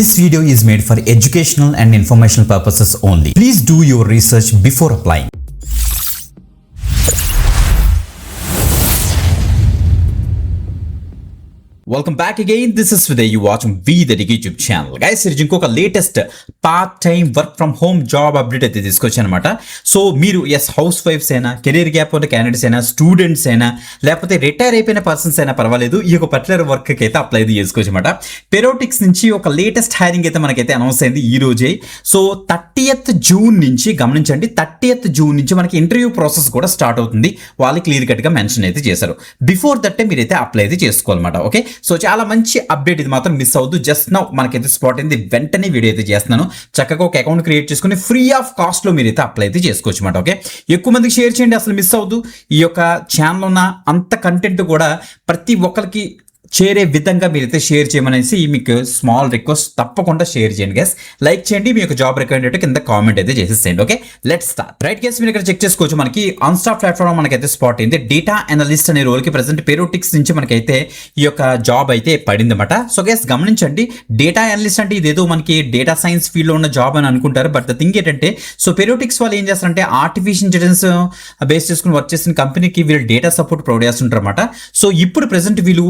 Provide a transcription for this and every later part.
This video is made for educational and informational purposes only. Please do your research before applying. Welcome back again. This is Sudhay. You watching the YouTube channel. Guys, here ఇంకొక latest part time work from home job update అయితే తీసుకొచ్చాను అనమాట. So మీరు house wives అయినా, career gap ఉన్న candidates అయినా, students అయినా, లేకపోతే రిటైర్ అయిపోయిన పర్సన్స్ అయినా పర్వాలేదు, ఈ యొక్క పర్టికులర్ వర్క్ అయితే అప్లై చేసుకోవచ్చు అనమాట. పెరోటిక్స్ నుంచి ఒక లేటెస్ట్ హైరింగ్ అయితే మనకైతే అనౌన్స్ అయింది ఈ రోజే. సో 30th జూన్ నుంచి గమనించండి, 30th జూన్ నుంచి మనకి ఇంటర్వ్యూ ప్రాసెస్ కూడా స్టార్ట్ అవుతుంది. వాళ్ళు క్లియర్ కట్ గా మెన్షన్ అయితే చేశారు. బిఫోర్ దట్ మీరైతే అప్లై అయితే చేసుకోవాలన్నమాట. ఓకే, సో చాలా మంచి అప్డేట్, ఇది మాత్రం మిస్ అవ్వద్దు. జస్ట్ నౌ మనకైతే స్పాట్ అయింది, వెంటనే వీడియో అయితే చేస్తున్నాను. చక్కగా ఒక అకౌంట్ క్రియేట్ చేసుకుని ఫ్రీ ఆఫ్ కాస్ట్ లో మీరైతే అప్లై అయితే చేసుకోవచ్చు అనమాట. ఓకే, ఎక్కువ మందికి షేర్ చేయండి, అసలు మిస్ అవ్వద్దు. ఈ యొక్క ఛానల్ ఉన్న అంత కంటెంట్ కూడా ప్రతి ఒక్కరికి చేరే విధంగా మీరైతే షేర్ చేయమనేసి మీకు స్మాల్ రిక్వెస్ట్. తప్పకుండా షేర్ చేయండి గైస్, లైక్ చేయండి, మీ యొక్క జాబ్ రిక్వైర్మెంట్ కింద కామెంట్ అయితే చేసేసేయండి. Okay, let's start. Right guys, మీరు ఇక్కడ చెక్ చేసుకోవచ్చు, మనకి ఆన్స్టాప్ ప్లాట్ఫామ్ మనకైతే స్పాట్ అయింది. డేటా అనలిస్ట్ అనే రోల్ కి ప్రెసెంట్ పెరోటిక్స్ నుంచి మనకైతే ఈ యొక్క జాబ్ అయితే పడింది అనమాట. సో గైస్ గమనించండి, డేటా అనలిస్ట్ అంటే ఇదేదో మనకి డేటా సైన్స్ ఫీల్డ్ లో ఉన్న జాబ్ అని అనుకుంటారు. బట్ ద థింగ్ ఏంటంటే, సో పెరోటిక్స్ వాళ్ళు ఏం చేస్తారంటే ఆర్టిఫిషియల్ ఇంటెలిజెన్స్ బేస్ చేసుకుని వర్క్ చేసిన కంపెనీకి వీళ్ళు డేటా సపోర్ట్ ప్రొవైడ్ చేస్తుంటారు అనమాట. సో ఇప్పుడు ప్రెసెంట్ వీళ్ళు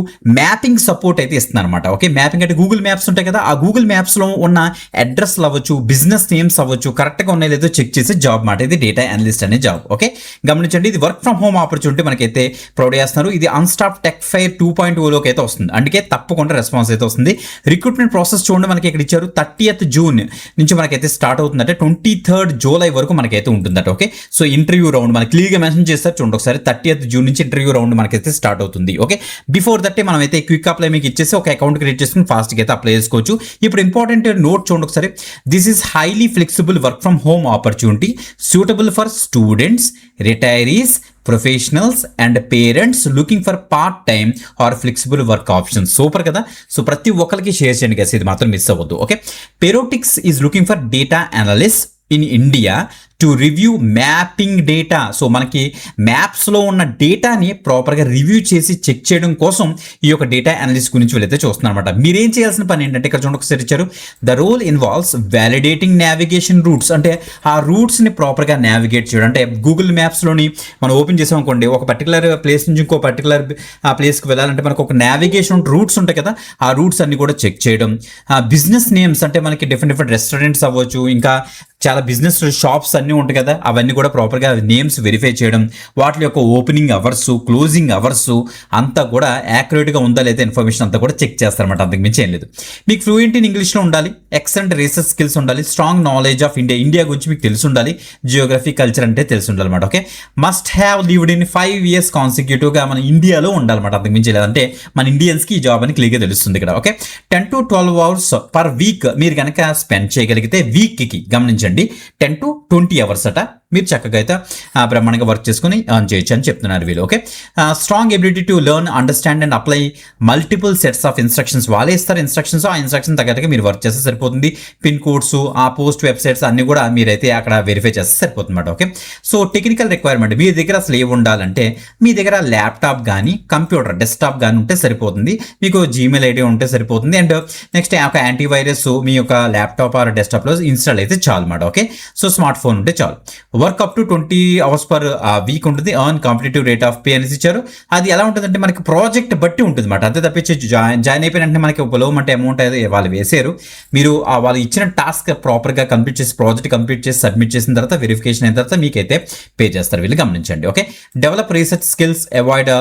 మ్యాపింగ్ సపోర్ట్ అయితే ఇస్తున్నారు అనమాట. ఓకే, మ్యాపింగ్ అంటే గూగుల్ మ్యాప్స్ ఉంటాయి కదా, ఆ గూగుల్ మ్యాప్స్ లో ఉన్న అడ్రస్ అవ్వచ్చు, బిజినెస్ నేమ్స్ అవ్వచ్చు, కరెక్ట్ గా ఉన్నాయో లేదో చెక్ చేసే జాబ్ మాట ఇది డేటా అనలిస్ట్ అనే జాబ్. ఓకే, గమనించండి, ఇది వర్క్ ఫ్రమ్ హోమ్ ఆపర్చునిటీ మనకైతే ప్రొవైడ్ చేస్తున్నారు. ఇది అన్స్టాప్ టెక్ ఫైర్ 2.0 అయితే వస్తుంది, అందుకే తప్పకుండా రెస్పాన్స్ అయితే వస్తుంది. రిక్రూట్మెంట్ ప్రాసెస్ చూడండి, మనకి ఇక్కడ ఇచ్చారు 30th జూన్ నుంచి మనకైతే స్టార్ట్ అవుతుందంటే 23rd జూలై వరకు మనకైతే ఉంటుందట. ఓకే, సో ఇంటర్వ్యూ రౌండ్ మనకి క్లియర్గా మెన్షన్ చేస్తారు చూడండి ఒకసారి, 30th జూన్ నుంచి ఇంటర్వ్యూ రౌండ్ మనకైతే స్టార్ట్ అవుతుంది. ఓకే, బిఫోర్ దట్ మనం అయితే క్విక్ అప్లై మీకు ఇచ్చేసి ఒక అకౌంట్ క్రియేట్ చేసుకుని ఫాస్ట్గా అయితే అప్లై చేసుకోవచ్చు. ఇప్పుడు ఇంపార్టెంట్ నోట్ చూడండి ఒకసారి, this is highly flexible work from home opportunity suitable for students, retirees, professionals and parents looking for part time or flexible work option. Super కదా, సో ప్రతి ఒక్కరికి షేర్ చేయండి గైస్, ఇది మాత్రం మిస్ అవ్వద్దు. Okay, Perotics is looking for data analyst in India to review mapping data. So మనకి మ్యాప్స్లో ఉన్న డేటాని ప్రాపర్గా రివ్యూ చేసి చెక్ చేయడం కోసం ఈ యొక్క డేటా అనలిస్ట్ గురించి వీళ్ళైతే చూస్తున్నారు అనమాట. మీరేం చేయాల్సిన పని ఏంటంటే, ఇక్కడ చూడండి ఒకసారి ఇచ్చారు, the role involves validating navigation routes. అంటే ఆ రూట్స్ని ప్రాపర్గా నావిగేట్ చేయడం. అంటే గూగుల్ మ్యాప్స్లోని మనం ఓపెన్ చేసాం అనుకోండి, ఒక పర్టికులర్ ప్లేస్ నుంచి ఇంకో పర్టికులర్ ఆ ప్లేస్కి వెళ్ళాలంటే మనకు ఒక నావిగేషన్ రూట్స్ ఉంటాయి కదా, ఆ రూట్స్ అన్ని కూడా చెక్ చేయడం. బిజినెస్ నేమ్స్ అంటే మనకి డిఫరెంట్ రెస్టారెంట్స్ అవ్వచ్చు, ఇంకా చాలా బిజినెస్ షాప్స్ అన్నీ ఉంటాయి కదా, అవన్నీ కూడా ప్రాపర్గా నేమ్స్ వెరిఫై చేయడం. వాటి యొక్క ఓపెనింగ్ అవర్స్, క్లోజింగ్ అవర్స్ అంతా కూడా యాక్యురేట్గా ఉందా లేదా ఇన్ఫర్మేషన్ అంతా కూడా చెక్ చేస్తారన్నమాట. అంతకు మించి ఏం లేదు. మీకు ఫ్లూయెంట్ ఇన్ ఇంగ్లీష్లో ఉండాలి, ఎక్సలెంట్ రీసెర్చ్ స్కిల్స్ ఉండాలి, స్ట్రాంగ్ నాలెడ్జ్ ఆఫ్ ఇండియా గురించి మీకు తెలిసి ఉండాలి, జియోగ్రఫీ కల్చర్ అంటే తెలిసి ఉండాలి అనమాట. Okay, must have lived in 5 years కాన్సిక్యూటివ్గా మన ఇండియాలో ఉండాలన్నమాట. అంతకు మించి లేదంటే మన ఇండియన్స్కి ఈ జాబ్ అని క్లియర్గా తెలుస్తుంది ఇక్కడ. Okay, 10 to 12 hours per week మీరు కనుక స్పెండ్ చేయగలిగితే వీక్కి గమనించండి 10 to 20 hours అట, మీరు చక్కగా అయితే బ్రహ్మాండంగా వర్క్ చేసుకుని ఎర్న్ చేయొచ్చు అని చెప్తున్నారు వీళ్ళు. Okay, strong ability to learn, understand and apply multiple sets of instructions. వాళ్ళే ఇస్తారు ఇన్స్ట్రక్షన్స్, ఆ ఇన్స్ట్రక్షన్ తగ్గట్టుగా మీరు వర్క్ చేస్తే సరిపోతుంది. పిన్ కోడ్స్, ఆ పోస్ట్ వెబ్సైట్స్ అన్ని కూడా మీరైతే అక్కడ వెరిఫై చేస్తే సరిపోతుంది అనమాట. ఓకే, సో టెక్నికల్ రిక్వైర్మెంట్ మీ దగ్గర అసలు ఏమి ఉండాలంటే, మీ దగ్గర ల్యాప్టాప్ కానీ కంప్యూటర్ డెస్క్టాప్ కానీ ఉంటే సరిపోతుంది, మీకు జీమెయిల్ ఐడి ఉంటే సరిపోతుంది, అండ్ నెక్స్ట్ ఒక యాంటీవైరస్ మీ యొక్క ల్యాప్టాప్ ఆర్ డెస్క్టాప్లో ఇన్స్టాల్ అయితే చాలు అనమాట. ఓకే, సో స్మార్ట్ ఫోన్ ఉంటే చాలు. Work up to 20 hours per week ఉంటుంది. Earn competitive rate of pay అనేసి ఇచ్చారు. అది ఎలా ఉంటుందంటే మనకి ప్రాజెక్ట్ బట్టి ఉంటుంది అనమాట. అంతే తప్పించి జాయిన్ అయిపోయినంటే మనకి పొలవం అంటే అమౌంట్ అయితే వాళ్ళు వేసారు. మీరు వాళ్ళు ఇచ్చిన టాస్క్ ప్రాపర్గా కంప్లీట్ చేసి, ప్రాజెక్ట్ కంప్లీట్ చేసి సబ్మిట్ చేసిన తర్వాత, వెరిఫికేషన్ అయిన తర్వాత మీకైతే పే చేస్తారు వీళ్ళు, గమనించండి. Okay, develop research skills, avoid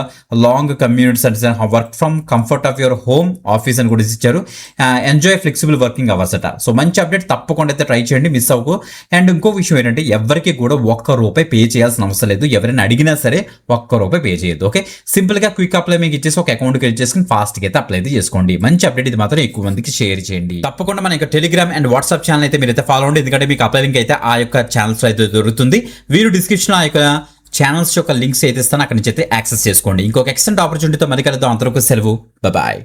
long communities and work from comfort of your home office అని కూడా ఇచ్చారు. ఎంజాయ్ ఫ్లెక్సిబుల్ వర్కింగ్ అవర్స్ అట. సో మంచి అప్డేట్, తప్పకుండా అయితే ట్రై చేయండి, మిస్ అవ్వకు. అండ్ ఇంకో విషయం ఏంటంటే, ఎవరికి కూడా ₹1 పే చేయాల్సిన అవసరం లేదు. ఎవరైనా అడిగినా సరే ₹1 పే చేయొద్దు. ఓకే, సింపుల్ గా క్విక్ అప్లై మీకు ఇచ్చేసి ఒక అకౌంట్ క్రియేట్ చేసుకుని ఫాస్ట్ గా అయితే అప్లై అయితే చేసుకోండి. మంచి అప్డేట్, ఇది మాత్రం ఎక్కువ మందికి షేర్ చేయండి. తప్పకుండా మన యొక్క టెలిగ్రామ్ అండ్ వాట్సాప్ ఛానల్ అయితే మీరైతే ఫాలో అవ్వండి, ఎందుకంటే మీకు అప్లై లింక్ అయితే ఆ యొక్క ఛానల్స్ అయితే దొరుకుతుంది. వీడియో డిస్క్రిప్షన్ ఆ యొక్క ఛానల్స్ యొక్క లింక్స్ అయితే ఇస్తాను, అక్కడి నుంచి అయితే యాక్సెస్ చేసుకోండి. ఇంకొక ఎక్సలెంట్ ఆపర్చునిటీతో మళ్ళీ కలుద్దాం. అంతవరకు సెలవు, బాయ్.